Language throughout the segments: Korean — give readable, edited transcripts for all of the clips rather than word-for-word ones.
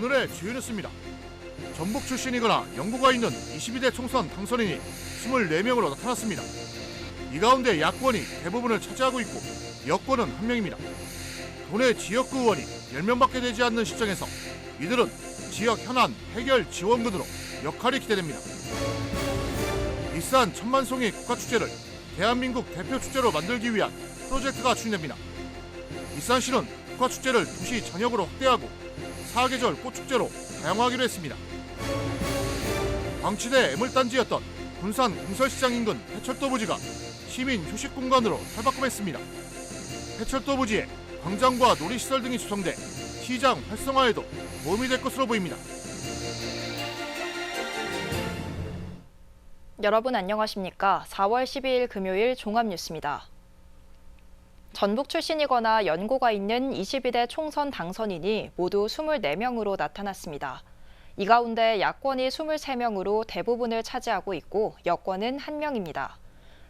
오늘의 주요 뉴스입니다. 전북 출신이거나 연고가 있는 22대 총선 당선인이 24명으로 나타났습니다. 이 가운데 야권이 대부분을 차지하고 있고 여권은 1명입니다. 도내 지역구 의원이 10명밖에 되지 않는 시점에서 이들은 지역 현안 해결 지원군으로 역할이 기대됩니다. 일산 천만송이 국가축제를 대한민국 대표 축제로 만들기 위한 프로젝트가 추진됩니다. 일산시는 국가축제를 도시 전역으로 확대하고 사계절 꽃축제로 다양화하기로 했습니다. 광치대 애물단지였던 군산 공설시장 인근 해철도 부지가 시민 휴식 공간으로 탈바꿈했습니다. 해철도 부지에 광장과 놀이시설 등이 조성돼 시장 활성화에도 도움이 될 것으로 보입니다. 여러분 안녕하십니까? 4월 12일 금요일 종합뉴스입니다. 전북 출신이거나 연고가 있는 22대 총선 당선인이 모두 24명으로 나타났습니다. 이 가운데 야권이 23명으로 대부분을 차지하고 있고 여권은 1명입니다.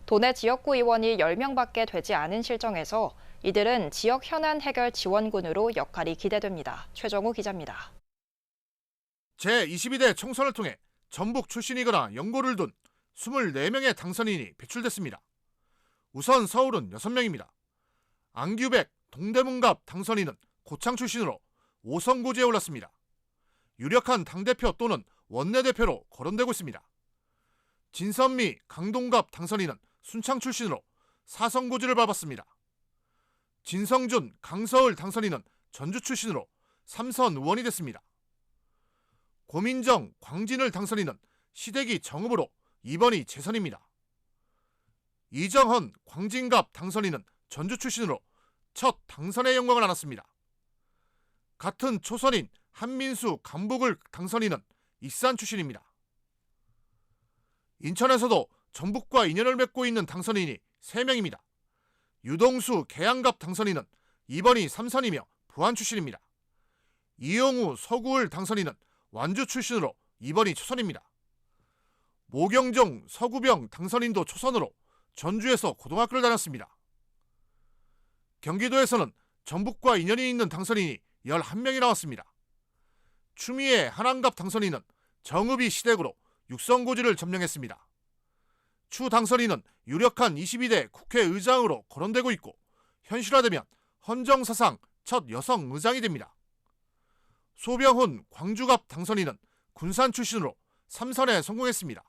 도내 지역구 의원이 10명밖에 되지 않은 실정에서 이들은 지역 현안 해결 지원군으로 역할이 기대됩니다. 최정우 기자입니다. 제22대 총선을 통해 전북 출신이거나 연고를 둔 24명의 당선인이 배출됐습니다. 우선 서울은 6명입니다. 안규백 동대문갑 당선인은 고창 출신으로 5선 고지에 올랐습니다. 유력한 당대표 또는 원내대표로 거론되고 있습니다. 진선미 강동갑 당선인은 순창 출신으로 4선 고지를 밟았습니다. 진성준 강서울 당선인은 전주 출신으로 3선 의원이 됐습니다. 고민정 광진을 당선인은 시대기 정읍으로 2번이 재선입니다. 이정헌 광진갑 당선인은 전주 출신으로 첫 당선의 영광을 안았습니다. 같은 초선인 한민수 강북을 당선인은 익산 출신입니다. 인천에서도 전북과 인연을 맺고 있는 당선인이 3명입니다. 유동수 계양갑 당선인은 2번이 3선이며 부안 출신입니다. 이용우 서구을 당선인은 완주 출신으로 2번이 초선입니다. 모경종 서구병 당선인도 초선으로 전주에서 고등학교를 다녔습니다. 경기도에서는 전북과 인연이 있는 당선인이 11명이 나왔습니다. 추미애 한안갑 당선인은 정읍이 시댁으로 6선 고지를 점령했습니다. 추 당선인은 유력한 22대 국회의장으로 거론되고 있고 현실화되면 헌정사상 첫 여성 의장이 됩니다. 소병훈 광주갑 당선인은 군산 출신으로 3선에 성공했습니다.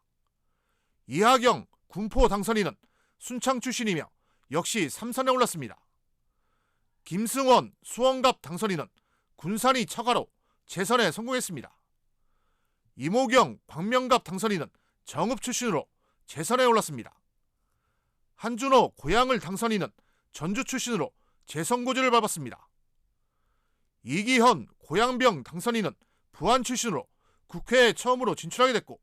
이하경 군포 당선인은 순창 출신이며 역시 3선에 올랐습니다. 김승원 수원갑 당선인은 군산이 처가로 재선에 성공했습니다. 이모경 광명갑 당선인은 정읍 출신으로 재선에 올랐습니다. 한준호 고양을 당선인은 전주 출신으로 재선 고지를 밟았습니다. 이기현 고양병 당선인은 부안 출신으로 국회에 처음으로 진출하게 됐고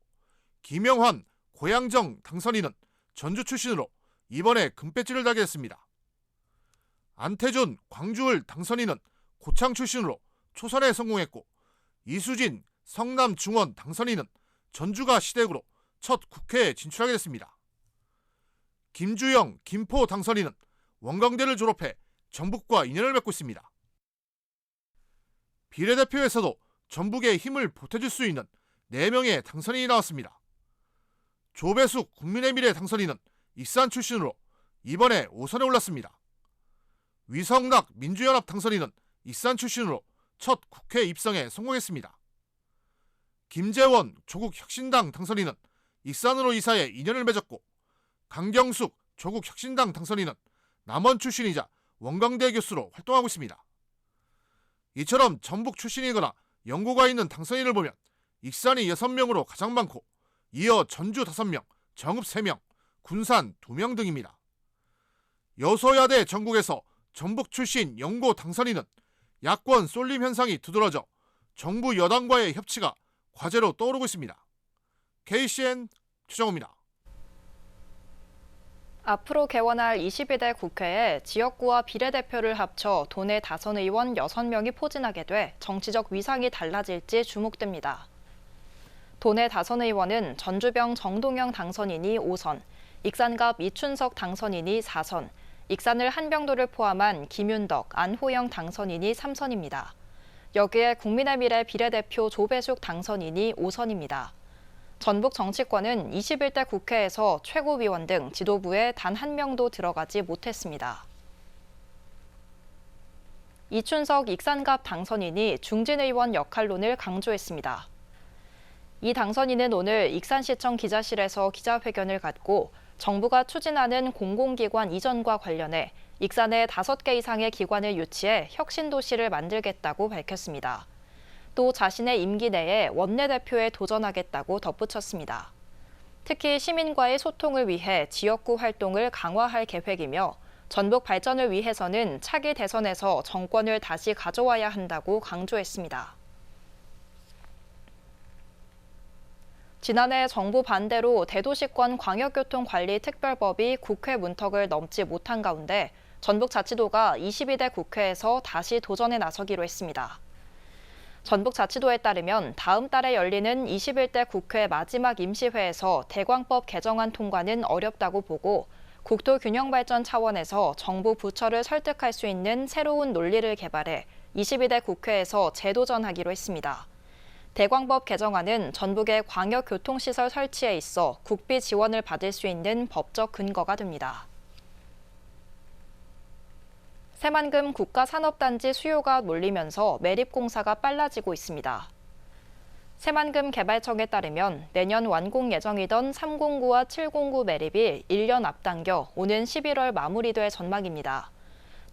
김영환 고양정 당선인은 전주 출신으로 이번에 금배지를 달게 됐습니다. 안태준 광주을 당선인은 고창 출신으로 초선에 성공했고 이수진 성남 중원 당선인은 전주가 시댁으로 첫 국회에 진출하게 됐습니다. 김주영 김포 당선인은 원광대를 졸업해 전북과 인연을 맺고 있습니다. 비례대표에서도 전북에 힘을 보태줄 수 있는 4명의 당선인이 나왔습니다. 조배숙 국민의미래 당선인은 익산 출신으로 이번에 5선에 올랐습니다. 위성락 민주연합 당선인은 익산 출신으로 첫 국회 입성에 성공했습니다. 김재원 조국혁신당 당선인은 익산으로 이사해 인연을 맺었고 강경숙 조국혁신당 당선인은 남원 출신이자 원광대 교수로 활동하고 있습니다. 이처럼 전북 출신이거나 연고가 있는 당선인을 보면 익산이 6명으로 가장 많고 이어 전주 5명, 정읍 3명, 군산 2명 등입니다. 여소야대 전국에서 전북 출신 연고 당선인은 야권 쏠림 현상이 두드러져 정부 여당과의 협치가 과제로 떠오르고 있습니다. KCN 최정우입니다. 앞으로 개원할 22대 국회에 지역구와 비례대표를 합쳐 도내 다선 의원 6명이 포진하게 돼 정치적 위상이 달라질지 주목됩니다. 도내 다선 의원은 전주병 정동영 당선인이 5선, 익산갑 이춘석 당선인이 4선, 익산을 한병도를 포함한 김윤덕, 안호영 당선인이 3선입니다. 여기에 국민의미래 비례대표 조배숙 당선인이 5선입니다. 전북 정치권은 21대 국회에서 최고위원 등 지도부에 단 한 명도 들어가지 못했습니다. 이춘석 익산갑 당선인이 중진의원 역할론을 강조했습니다. 이 당선인은 오늘 익산시청 기자실에서 기자회견을 갖고 정부가 추진하는 공공기관 이전과 관련해 익산에 5개 이상의 기관을 유치해 혁신도시를 만들겠다고 밝혔습니다. 또 자신의 임기 내에 원내대표에 도전하겠다고 덧붙였습니다. 특히 시민과의 소통을 위해 지역구 활동을 강화할 계획이며 전북 발전을 위해서는 차기 대선에서 정권을 다시 가져와야 한다고 강조했습니다. 지난해 정부 반대로 대도시권 광역교통관리특별법이 국회 문턱을 넘지 못한 가운데 전북자치도가 22대 국회에서 다시 도전에 나서기로 했습니다. 전북자치도에 따르면 다음 달에 열리는 21대 국회 마지막 임시회에서 대광법 개정안 통과는 어렵다고 보고 국토균형발전 차원에서 정부 부처를 설득할 수 있는 새로운 논리를 개발해 22대 국회에서 재도전하기로 했습니다. 대광법 개정안은 전북의 광역교통시설 설치에 있어 국비 지원을 받을 수 있는 법적 근거가 됩니다. 새만금 국가산업단지 수요가 몰리면서 매립공사가 빨라지고 있습니다. 새만금 개발청에 따르면 내년 완공 예정이던 309와 709 매립이 1년 앞당겨 오는 11월 마무리될 전망입니다.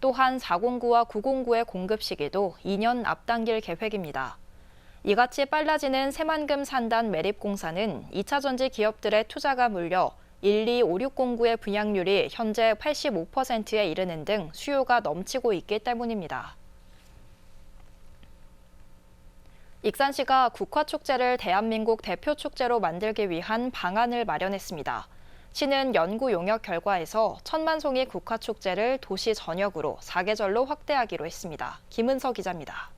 또한 409와 909의 공급 시기도 2년 앞당길 계획입니다. 이같이 빨라지는 새만금 산단 매립공사는 2차전지 기업들의 투자가 몰려 12560구의 분양률이 현재 85%에 이르는 등 수요가 넘치고 있기 때문입니다. 익산시가 국화축제를 대한민국 대표 축제로 만들기 위한 방안을 마련했습니다. 시는 연구 용역 결과에서 천만송이 국화축제를 도시 전역으로 4계절로 확대하기로 했습니다. 김은서 기자입니다.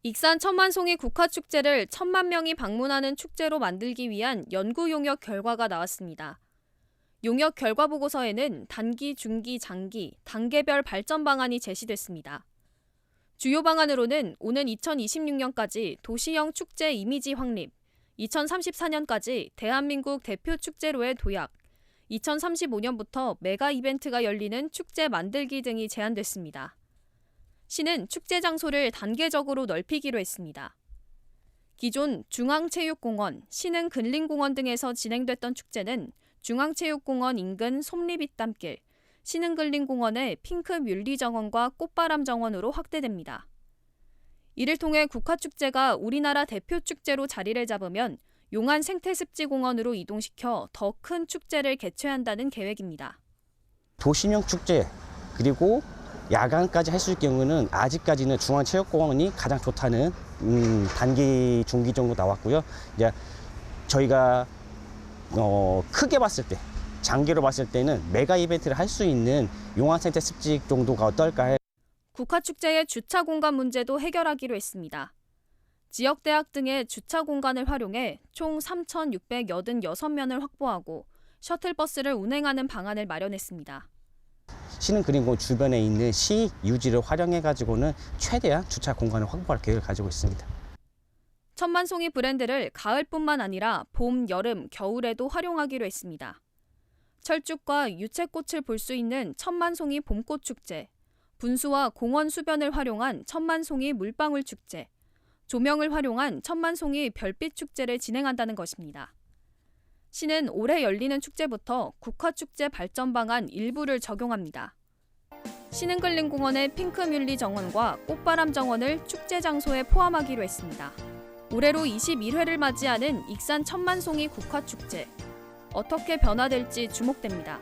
익산 천만송이 국화축제를 1,000만 명이 방문하는 축제로 만들기 위한 연구 용역 결과가 나왔습니다. 용역 결과 보고서에는 단기, 중기, 장기, 단계별 발전 방안이 제시됐습니다. 주요 방안으로는 오는 2026년까지 도시형 축제 이미지 확립, 2034년까지 대한민국 대표 축제로의 도약, 2035년부터 메가 이벤트가 열리는 축제 만들기 등이 제안됐습니다. 시는 축제 장소를 단계적으로 넓히기로 했습니다. 기존 중앙체육공원, 신흥근린공원 등에서 진행됐던 축제는 중앙체육공원 인근 솜리빗담길, 신흥근린공원의 핑크뮬리정원과 꽃바람정원으로 확대됩니다. 이를 통해 국화축제가 우리나라 대표 축제로 자리를 잡으면 용안 생태습지공원으로 이동시켜 더 큰 축제를 개최한다는 계획입니다. 도시명 축제 그리고 야간까지 할 수 있을 경우는 아직까지는 중앙체육공원이 가장 좋다는 단기, 중기 정도 나왔고요. 이제 저희가 크게 봤을 때, 장기로 봤을 때는 메가 이벤트를 할 수 있는 용안생태 습지 정도가 어떨까 해. 국화축제의 주차 공간 문제도 해결하기로 했습니다. 지역대학 등의 주차 공간을 활용해 총 3,686면을 확보하고 셔틀버스를 운행하는 방안을 마련했습니다. 신흥그린공원 주변에 있는 시 유지를 활용해가지고는 최대한 주차 공간을 확보할 계획을 가지고 있습니다. 천만송이 브랜드를 가을뿐만 아니라 봄, 여름, 겨울에도 활용하기로 했습니다. 철쭉과 유채꽃을 볼 수 있는 천만송이 봄꽃축제, 분수와 공원 수변을 활용한 천만송이 물방울축제, 조명을 활용한 천만송이 별빛축제를 진행한다는 것입니다. 시는 올해 열리는 축제부터 국화축제 발전 방안 일부를 적용합니다. 신흥근린공원의 핑크뮬리 정원과 꽃바람 정원을 축제 장소에 포함하기로 했습니다. 올해로 21회를 맞이하는 익산 천만송이 국화축제. 어떻게 변화될지 주목됩니다.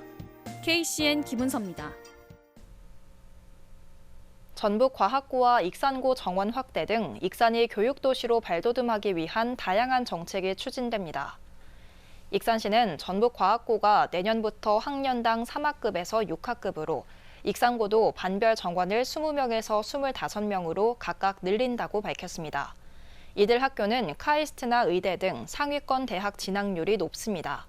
KCN 김은서입니다. 전북과학고와 익산고 정원 확대 등 익산이 교육도시로 발돋움하기 위한 다양한 정책이 추진됩니다. 익산시는 전북과학고가 내년부터 학년당 3학급에서 6학급으로 익산고도 반별 정원을 20명에서 25명으로 각각 늘린다고 밝혔습니다. 이들 학교는 카이스트나 의대 등 상위권 대학 진학률이 높습니다.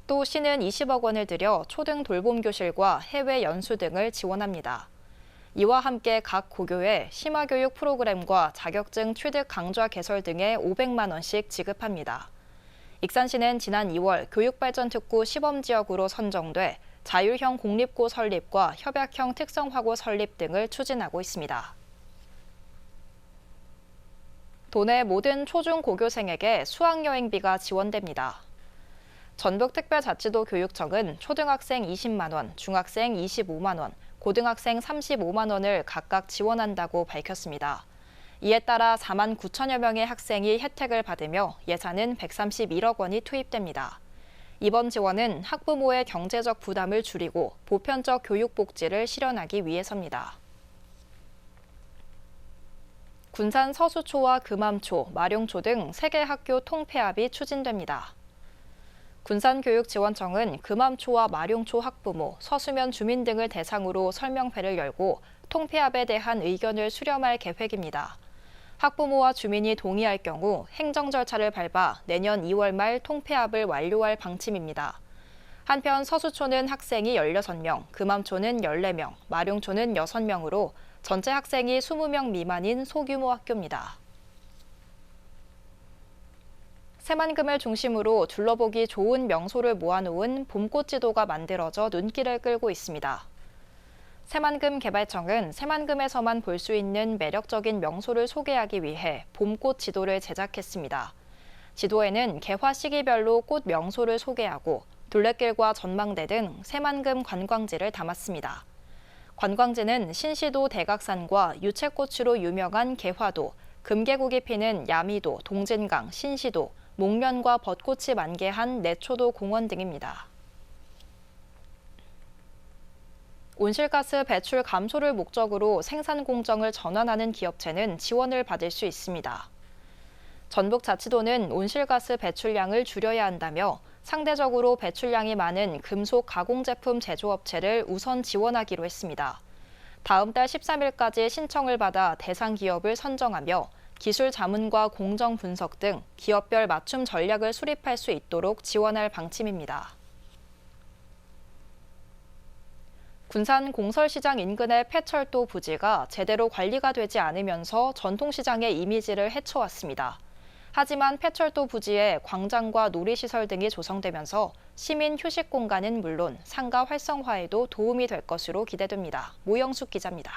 또 시는 20억 원을 들여 초등 돌봄 교실과 해외 연수 등을 지원합니다. 이와 함께 각 고교에 심화교육 프로그램과 자격증 취득 강좌 개설 등에 500만 원씩 지급합니다. 익산시는 지난 2월 교육발전특구 시범지역으로 선정돼 자율형 공립고 설립과 협약형 특성화고 설립 등을 추진하고 있습니다. 도내 모든 초중고교생에게 수학여행비가 지원됩니다. 전북특별자치도 교육청은 초등학생 20만 원, 중학생 25만 원, 고등학생 35만 원을 각각 지원한다고 밝혔습니다. 이에 따라 4만 9천여 명의 학생이 혜택을 받으며 예산은 131억 원이 투입됩니다. 이번 지원은 학부모의 경제적 부담을 줄이고 보편적 교육 복지를 실현하기 위해서입니다. 군산 서수초와 금암초, 마룡초 등 3개 학교 통폐합이 추진됩니다. 군산교육지원청은 금암초와 마룡초 학부모, 서수면 주민 등을 대상으로 설명회를 열고 통폐합에 대한 의견을 수렴할 계획입니다. 학부모와 주민이 동의할 경우 행정 절차를 밟아 내년 2월 말 통폐합을 완료할 방침입니다. 한편 서수초는 학생이 16명, 금암초는 14명, 마룡초는 6명으로 전체 학생이 20명 미만인 소규모 학교입니다. 새만금을 중심으로 둘러보기 좋은 명소를 모아놓은 봄꽃 지도가 만들어져 눈길을 끌고 있습니다. 새만금 개발청은 새만금에서만 볼 수 있는 매력적인 명소를 소개하기 위해 봄꽃 지도를 제작했습니다. 지도에는 개화 시기별로 꽃 명소를 소개하고 둘레길과 전망대 등 새만금 관광지를 담았습니다. 관광지는 신시도 대각산과 유채꽃으로 유명한 개화도, 금계국이 피는 야미도, 동진강, 신시도, 목련과 벚꽃이 만개한 내초도 공원 등입니다. 온실가스 배출 감소를 목적으로 생산 공정을 전환하는 기업체는 지원을 받을 수 있습니다. 전북자치도는 온실가스 배출량을 줄여야 한다며 상대적으로 배출량이 많은 금속 가공제품 제조업체를 우선 지원하기로 했습니다. 다음 달 13일까지 신청을 받아 대상 기업을 선정하며 기술 자문과 공정 분석 등 기업별 맞춤 전략을 수립할 수 있도록 지원할 방침입니다. 군산 공설시장 인근의 폐철도 부지가 제대로 관리가 되지 않으면서 전통시장의 이미지를 해쳐왔습니다. 하지만 폐철도 부지에 광장과 놀이시설 등이 조성되면서 시민 휴식 공간은 물론 상가 활성화에도 도움이 될 것으로 기대됩니다. 모영숙 기자입니다.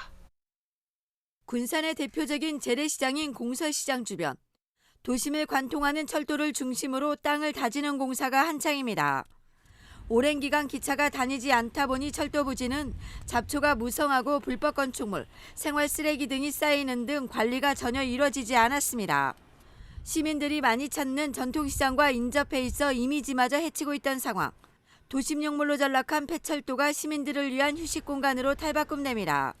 군산의 대표적인 재래시장인 공설시장 주변. 도심을 관통하는 철도를 중심으로 땅을 다지는 공사가 한창입니다. 오랜 기간 기차가 다니지 않다 보니 철도 부지는 잡초가 무성하고 불법 건축물, 생활 쓰레기 등이 쌓이는 등 관리가 전혀 이루어지지 않았습니다. 시민들이 많이 찾는 전통시장과 인접해 있어 이미지마저 해치고 있던 상황. 도심용물로 전락한 폐철도가 시민들을 위한 휴식 공간으로 탈바꿈됩니다.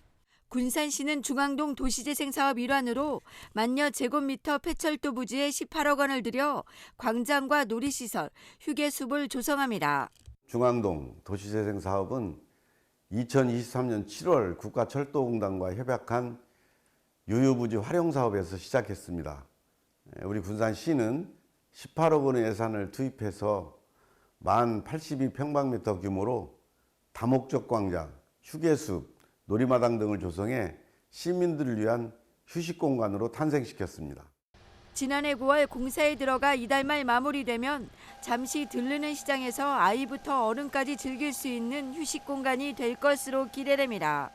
군산시는 중앙동 도시재생 사업 일환으로 만여 제곱미터 폐철도 부지에 18억 원을 들여 광장과 놀이시설, 휴게숲을 조성합니다. 중앙동 도시재생 사업은 2023년 7월 국가철도공단과 협약한 유휴부지 활용사업에서 시작했습니다. 우리 군산시는 18억 원의 예산을 투입해서 1082평방미터 규모로 다목적 광장, 휴게숲, 놀이마당 등을 조성해 시민들을 위한 휴식 공간으로 탄생시켰습니다. 지난해 9월 공사에 들어가 이달 말 마무리되면 잠시 들르는 시장에서 아이부터 어른까지 즐길 수 있는 휴식 공간이 될 것으로 기대됩니다.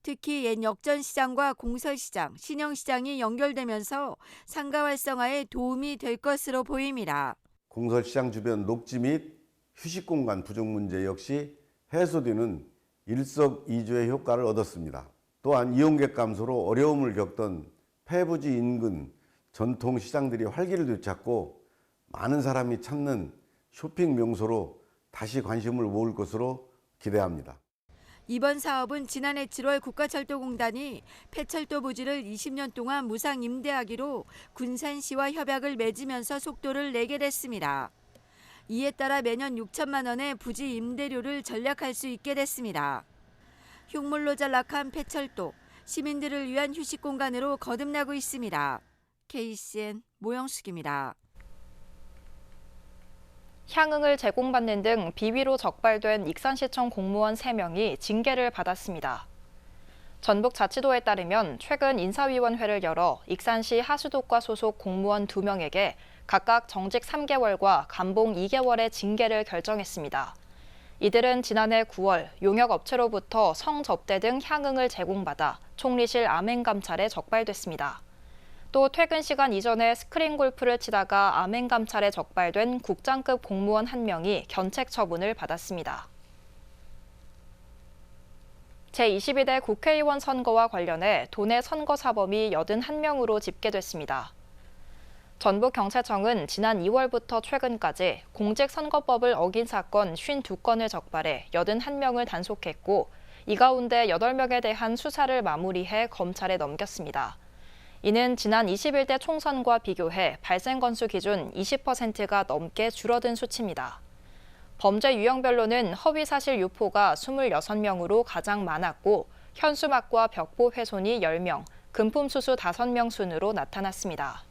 특히 옛 역전시장과 공설시장, 신형시장이 연결되면서 상가 활성화에 도움이 될 것으로 보입니다. 공설시장 주변 녹지 및 휴식 공간 부족 문제 역시 해소되는 일석이조의 효과를 얻었습니다. 또한 이용객 감소로 어려움을 겪던 폐부지 인근 전통 시장들이 활기를 되찾고 많은 사람이 찾는 쇼핑 명소로 다시 관심을 모을 것으로 기대합니다. 이번 사업은 지난해 7월 국가철도공단이 폐철도 부지를 20년 동안 무상 임대하기로 군산시와 협약을 맺으면서 속도를 내게 됐습니다. 이에 따라 매년 6천만 원의 부지 임대료를 절약할 수 있게 됐습니다. 흉물로 전락한 폐철도, 시민들을 위한 휴식 공간으로 거듭나고 있습니다. KCN 모영숙입니다. 향응을 제공받는 등 비위로 적발된 익산시청 공무원 3명이 징계를 받았습니다. 전북자치도에 따르면 최근 인사위원회를 열어 익산시 하수도과 소속 공무원 2명에게 각각 정직 3개월과 감봉 2개월의 징계를 결정했습니다. 이들은 지난해 9월 용역업체로부터 성접대 등 향응을 제공받아 총리실 암행감찰에 적발됐습니다. 또 퇴근 시간 이전에 스크린 골프를 치다가 암행감찰에 적발된 국장급 공무원 1명이 견책 처분을 받았습니다. 제22대 국회의원 선거와 관련해 도내 선거사범이 81명으로 집계됐습니다. 전북경찰청은 지난 2월부터 최근까지 공직선거법을 어긴 사건 52건을 적발해 81명을 단속했고 이 가운데 8명에 대한 수사를 마무리해 검찰에 넘겼습니다. 이는 지난 21대 총선과 비교해 발생 건수 기준 20%가 넘게 줄어든 수치입니다. 범죄 유형별로는 허위사실 유포가 26명으로 가장 많았고 현수막과 벽보 훼손이 10명, 금품수수 5명 순으로 나타났습니다.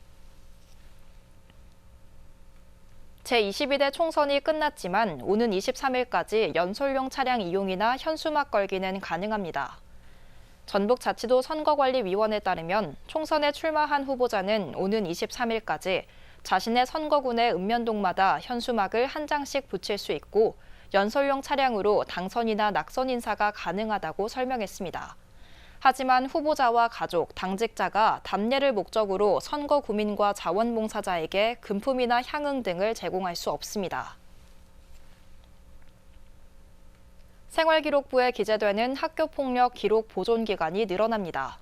제22대 총선이 끝났지만 오는 23일까지 연설용 차량 이용이나 현수막 걸기는 가능합니다. 전북자치도 선거관리위원회에 따르면 총선에 출마한 후보자는 오는 23일까지 자신의 선거군의 읍면동마다 현수막을 한 장씩 붙일 수 있고 연설용 차량으로 당선이나 낙선 인사가 가능하다고 설명했습니다. 하지만 후보자와 가족, 당직자가 답례를 목적으로 선거 구민과 자원봉사자에게 금품이나 향응 등을 제공할 수 없습니다. 생활기록부에 기재되는 학교폭력 기록 보존 기간이 늘어납니다.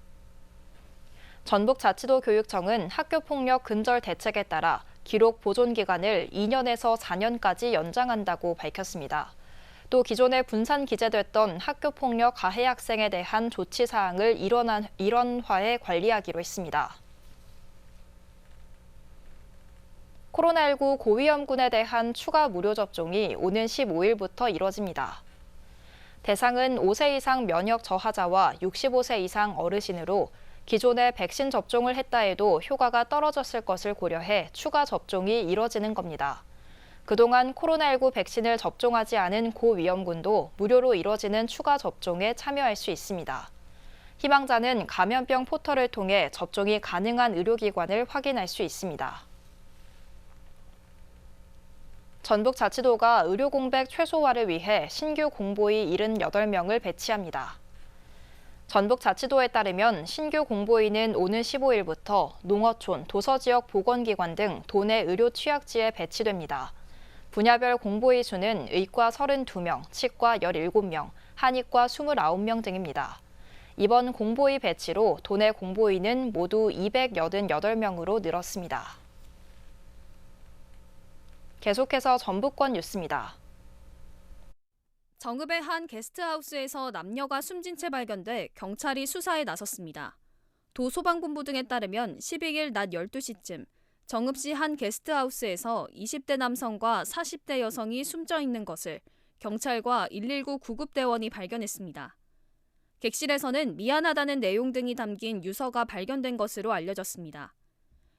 전북자치도 교육청은 학교폭력 근절 대책에 따라 기록 보존 기간을 2년에서 4년까지 연장한다고 밝혔습니다. 또 기존에 분산 기재됐던 학교폭력 가해 학생에 대한 조치 사항을 일원화해 관리하기로 했습니다. 코로나19 고위험군에 대한 추가 무료 접종이 오는 15일부터 이뤄집니다. 대상은 5세 이상 면역 저하자와 65세 이상 어르신으로 기존에 백신 접종을 했다 해도 효과가 떨어졌을 것을 고려해 추가 접종이 이뤄지는 겁니다. 그동안 코로나19 백신을 접종하지 않은 고위험군도 무료로 이뤄지는 추가 접종에 참여할 수 있습니다. 희망자는 감염병 포털을 통해 접종이 가능한 의료기관을 확인할 수 있습니다. 전북자치도가 의료공백 최소화를 위해 신규 공보의 78명을 배치합니다. 전북자치도에 따르면 신규 공보의는 오는 15일부터 농어촌, 도서지역 보건기관 등 도내 의료 취약지에 배치됩니다. 분야별 공보의 수는 의과 32명, 치과 17명, 한의과 29명 등입니다. 이번 공보의 배치로 도내 공보의는 모두 288명으로 늘었습니다. 계속해서 전북권 뉴스입니다. 정읍의 한 게스트하우스에서 남녀가 숨진 채 발견돼 경찰이 수사에 나섰습니다. 도 소방본부 등에 따르면 12일 낮 12시쯤 정읍시 한 게스트하우스에서 20대 남성과 40대 여성이 숨져 있는 것을 경찰과 119 구급대원이 발견했습니다. 객실에서는 미안하다는 내용 등이 담긴 유서가 발견된 것으로 알려졌습니다.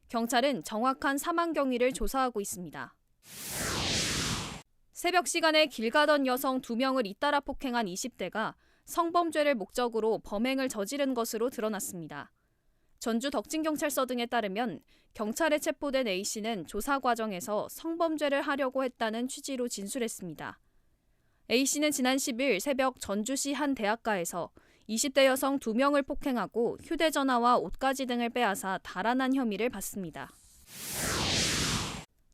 경찰은 정확한 사망 경위를 조사하고 있습니다. 새벽 시간에 길 가던 여성 2명을 잇따라 폭행한 20대가 성범죄를 목적으로 범행을 저지른 것으로 드러났습니다. 전주 덕진경찰서 등에 따르면 경찰에 체포된 A씨는 조사 과정에서 성범죄를 하려고 했다는 취지로 진술했습니다. A씨는 지난 10일 새벽 전주시 한 대학가에서 20대 여성 2명을 폭행하고 휴대전화와 옷가지 등을 빼앗아 달아난 혐의를 받습니다.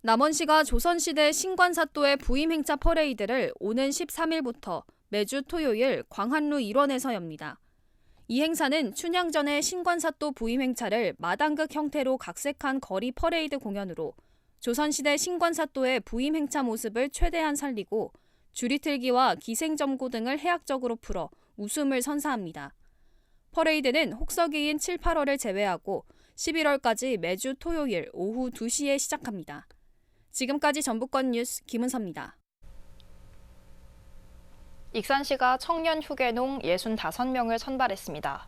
남원시가 조선시대 신관사또의 부임 행차 퍼레이드를 오는 13일부터 매주 토요일 광한루 일원에서 엽니다. 이 행사는 춘향 전의 신관사또 부임 행차를 마당극 형태로 각색한 거리 퍼레이드 공연으로 조선시대 신관사또의 부임 행차 모습을 최대한 살리고 줄이틀기와 기생점고 등을 해학적으로 풀어 웃음을 선사합니다. 퍼레이드는 혹서기인 7, 8월을 제외하고 11월까지 매주 토요일 오후 2시에 시작합니다. 지금까지 전북권 뉴스 김은서입니다. 익산시가 청년 후계농 65명을 선발했습니다.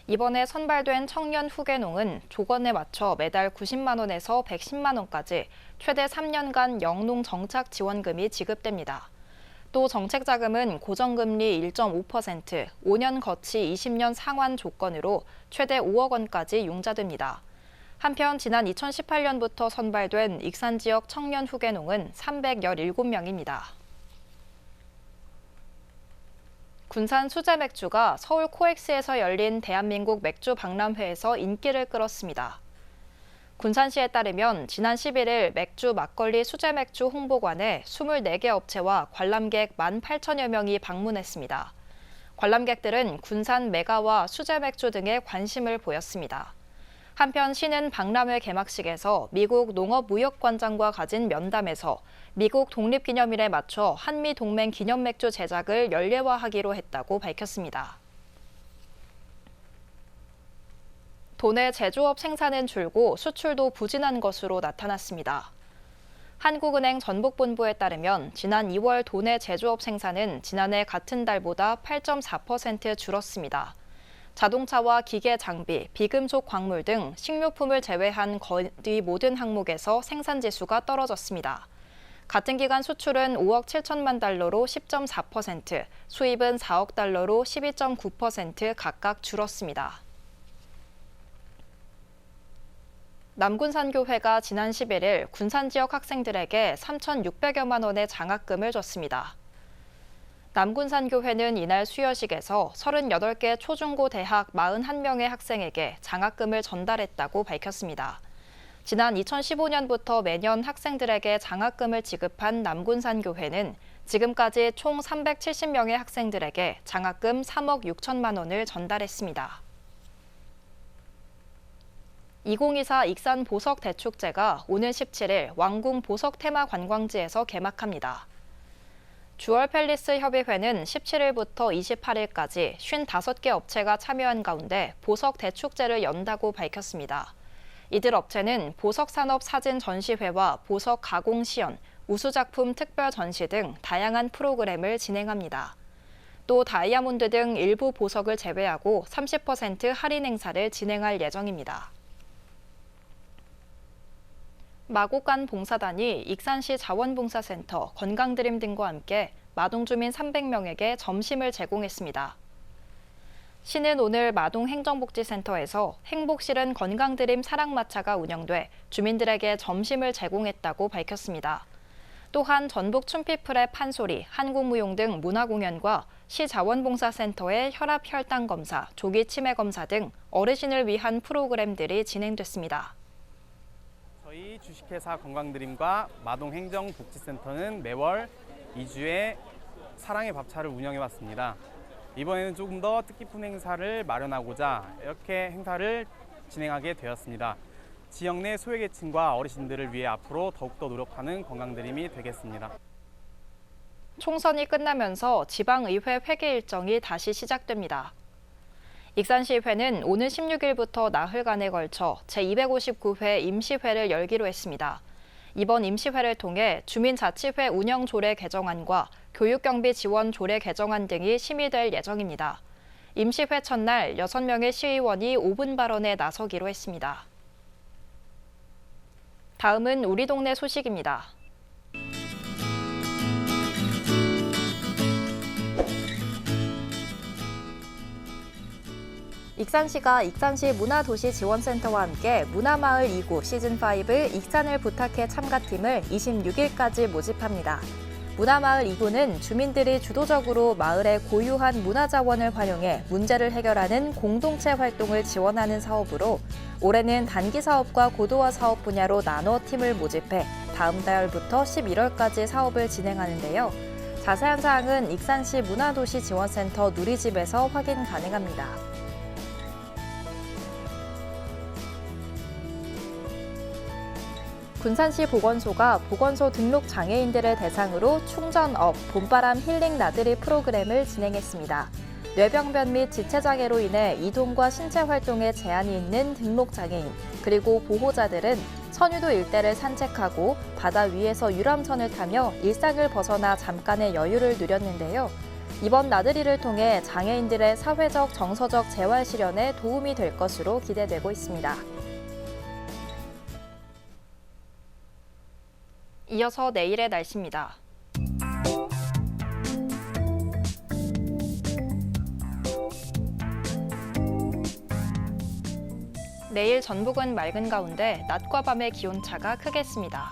이번에 선발된 청년 후계농은 조건에 맞춰 매달 90만 원에서 110만 원까지 최대 3년간 영농 정착 지원금이 지급됩니다. 또 정책자금은 고정금리 1.5%, 5년 거치 20년 상환 조건으로 최대 5억 원까지 융자됩니다. 한편 지난 2018년부터 선발된 익산 지역 청년 후계농은 317명입니다. 군산 수제 맥주가 서울 코엑스에서 열린 대한민국 맥주 박람회에서 인기를 끌었습니다. 군산시에 따르면 지난 11일 맥주 막걸리 수제 맥주 홍보관에 24개 업체와 관람객 18,000여 명이 방문했습니다. 관람객들은 군산 메가와 수제 맥주 등에 관심을 보였습니다. 한편 시는 박람회 개막식에서 미국 농업무역관장과 가진 면담에서 미국 독립기념일에 맞춰 한미동맹 기념맥주 제작을 연례화하기로 했다고 밝혔습니다. 도내 제조업 생산은 줄고 수출도 부진한 것으로 나타났습니다. 한국은행 전북본부에 따르면 지난 2월 도내 제조업 생산은 지난해 같은 달보다 8.4% 줄었습니다. 자동차와 기계 장비, 비금속 광물 등 식료품을 제외한 거의 모든 항목에서 생산 지수가 떨어졌습니다. 같은 기간 수출은 5억 7천만 달러로 10.4%, 수입은 4억 달러로 12.9% 각각 줄었습니다. 남군산교회가 지난 11일 군산 지역 학생들에게 3,600여만 원의 장학금을 줬습니다. 남군산교회는 이날 수여식에서 38개 초중고 대학 41명의 학생에게 장학금을 전달했다고 밝혔습니다. 지난 2015년부터 매년 학생들에게 장학금을 지급한 남군산교회는 지금까지 총 370명의 학생들에게 장학금 3억 6천만 원을 전달했습니다. 2024 익산 보석 대축제가 오늘 17일 왕궁 보석 테마 관광지에서 개막합니다. 주얼팰리스 협의회는 17일부터 28일까지 55개 업체가 참여한 가운데 보석 대축제를 연다고 밝혔습니다. 이들 업체는 보석산업 사진 전시회와 보석 가공 시연, 우수작품 특별 전시 등 다양한 프로그램을 진행합니다. 또 다이아몬드 등 일부 보석을 제외하고 30% 할인 행사를 진행할 예정입니다. 마곡간 봉사단이 익산시 자원봉사센터, 건강드림 등과 함께 마동주민 300명에게 점심을 제공했습니다. 시는 오늘 마동행정복지센터에서 행복실은 건강드림 사랑마차가 운영돼 주민들에게 점심을 제공했다고 밝혔습니다. 또한 전북 춘피플의 판소리, 한국무용 등 문화공연과 시 자원봉사센터의 혈압-혈당 검사, 조기 치매 검사 등 어르신을 위한 프로그램들이 진행됐습니다. 저희 주식회사 건강드림과 마동행정복지센터는 매월 2주에 사랑의 밥차를 운영해왔습니다. 이번에는 조금 더 뜻깊은 행사를 마련하고자 이렇게 행사를 진행하게 되었습니다. 지역 내 소외계층과 어르신들을 위해 앞으로 더욱더 노력하는 건강드림이 되겠습니다. 총선이 끝나면서 지방의회 회계 일정이 다시 시작됩니다. 익산시의회는 오늘 16일부터 나흘간에 걸쳐 제259회 임시회를 열기로 했습니다. 이번 임시회를 통해 주민자치회 운영 조례 개정안과 교육경비 지원 조례 개정안 등이 심의될 예정입니다. 임시회 첫날 6명의 시의원이 5분 발언에 나서기로 했습니다. 다음은 우리 동네 소식입니다. 익산시가 익산시 문화도시지원센터와 함께 문화마을 2구 시즌5 익산을 부탁해 참가팀을 26일까지 모집합니다. 문화마을 2구는 주민들이 주도적으로 마을의 고유한 문화자원을 활용해 문제를 해결하는 공동체 활동을 지원하는 사업으로 올해는 단기 사업과 고도화 사업 분야로 나눠 팀을 모집해 다음 달부터 11월까지 사업을 진행하는데요. 자세한 사항은 익산시 문화도시지원센터 누리집에서 확인 가능합니다. 군산시 보건소가 보건소 등록 장애인들을 대상으로 충전업, 봄바람 힐링 나들이 프로그램을 진행했습니다. 뇌병변 및 지체장애로 인해 이동과 신체 활동에 제한이 있는 등록 장애인, 그리고 보호자들은 선유도 일대를 산책하고 바다 위에서 유람선을 타며 일상을 벗어나 잠깐의 여유를 누렸는데요. 이번 나들이를 통해 장애인들의 사회적, 정서적 재활 실현에 도움이 될 것으로 기대되고 있습니다. 이어서 내일의 날씨입니다. 내일 전북은 맑은 가운데 낮과 밤의 기온차가 크겠습니다.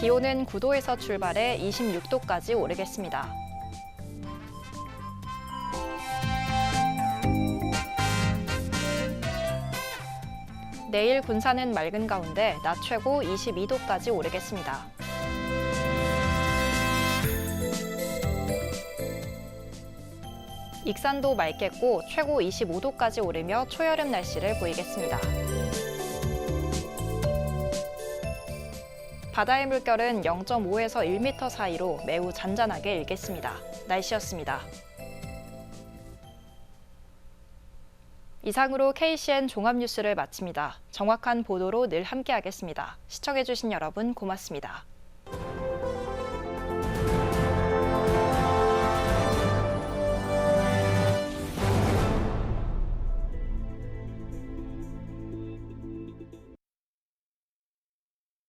기온은 9도에서 출발해 26도까지 오르겠습니다. 내일 군산은 맑은 가운데 낮 최고 22도까지 오르겠습니다. 익산도 맑겠고 최고 25도까지 오르며 초여름 날씨를 보이겠습니다. 바다의 물결은 0.5에서 1m 사이로 매우 잔잔하게 일겠습니다. 날씨였습니다. 이상으로 KCN 종합뉴스를 마칩니다. 정확한 보도로 늘 함께하겠습니다. 시청해주신 여러분 고맙습니다.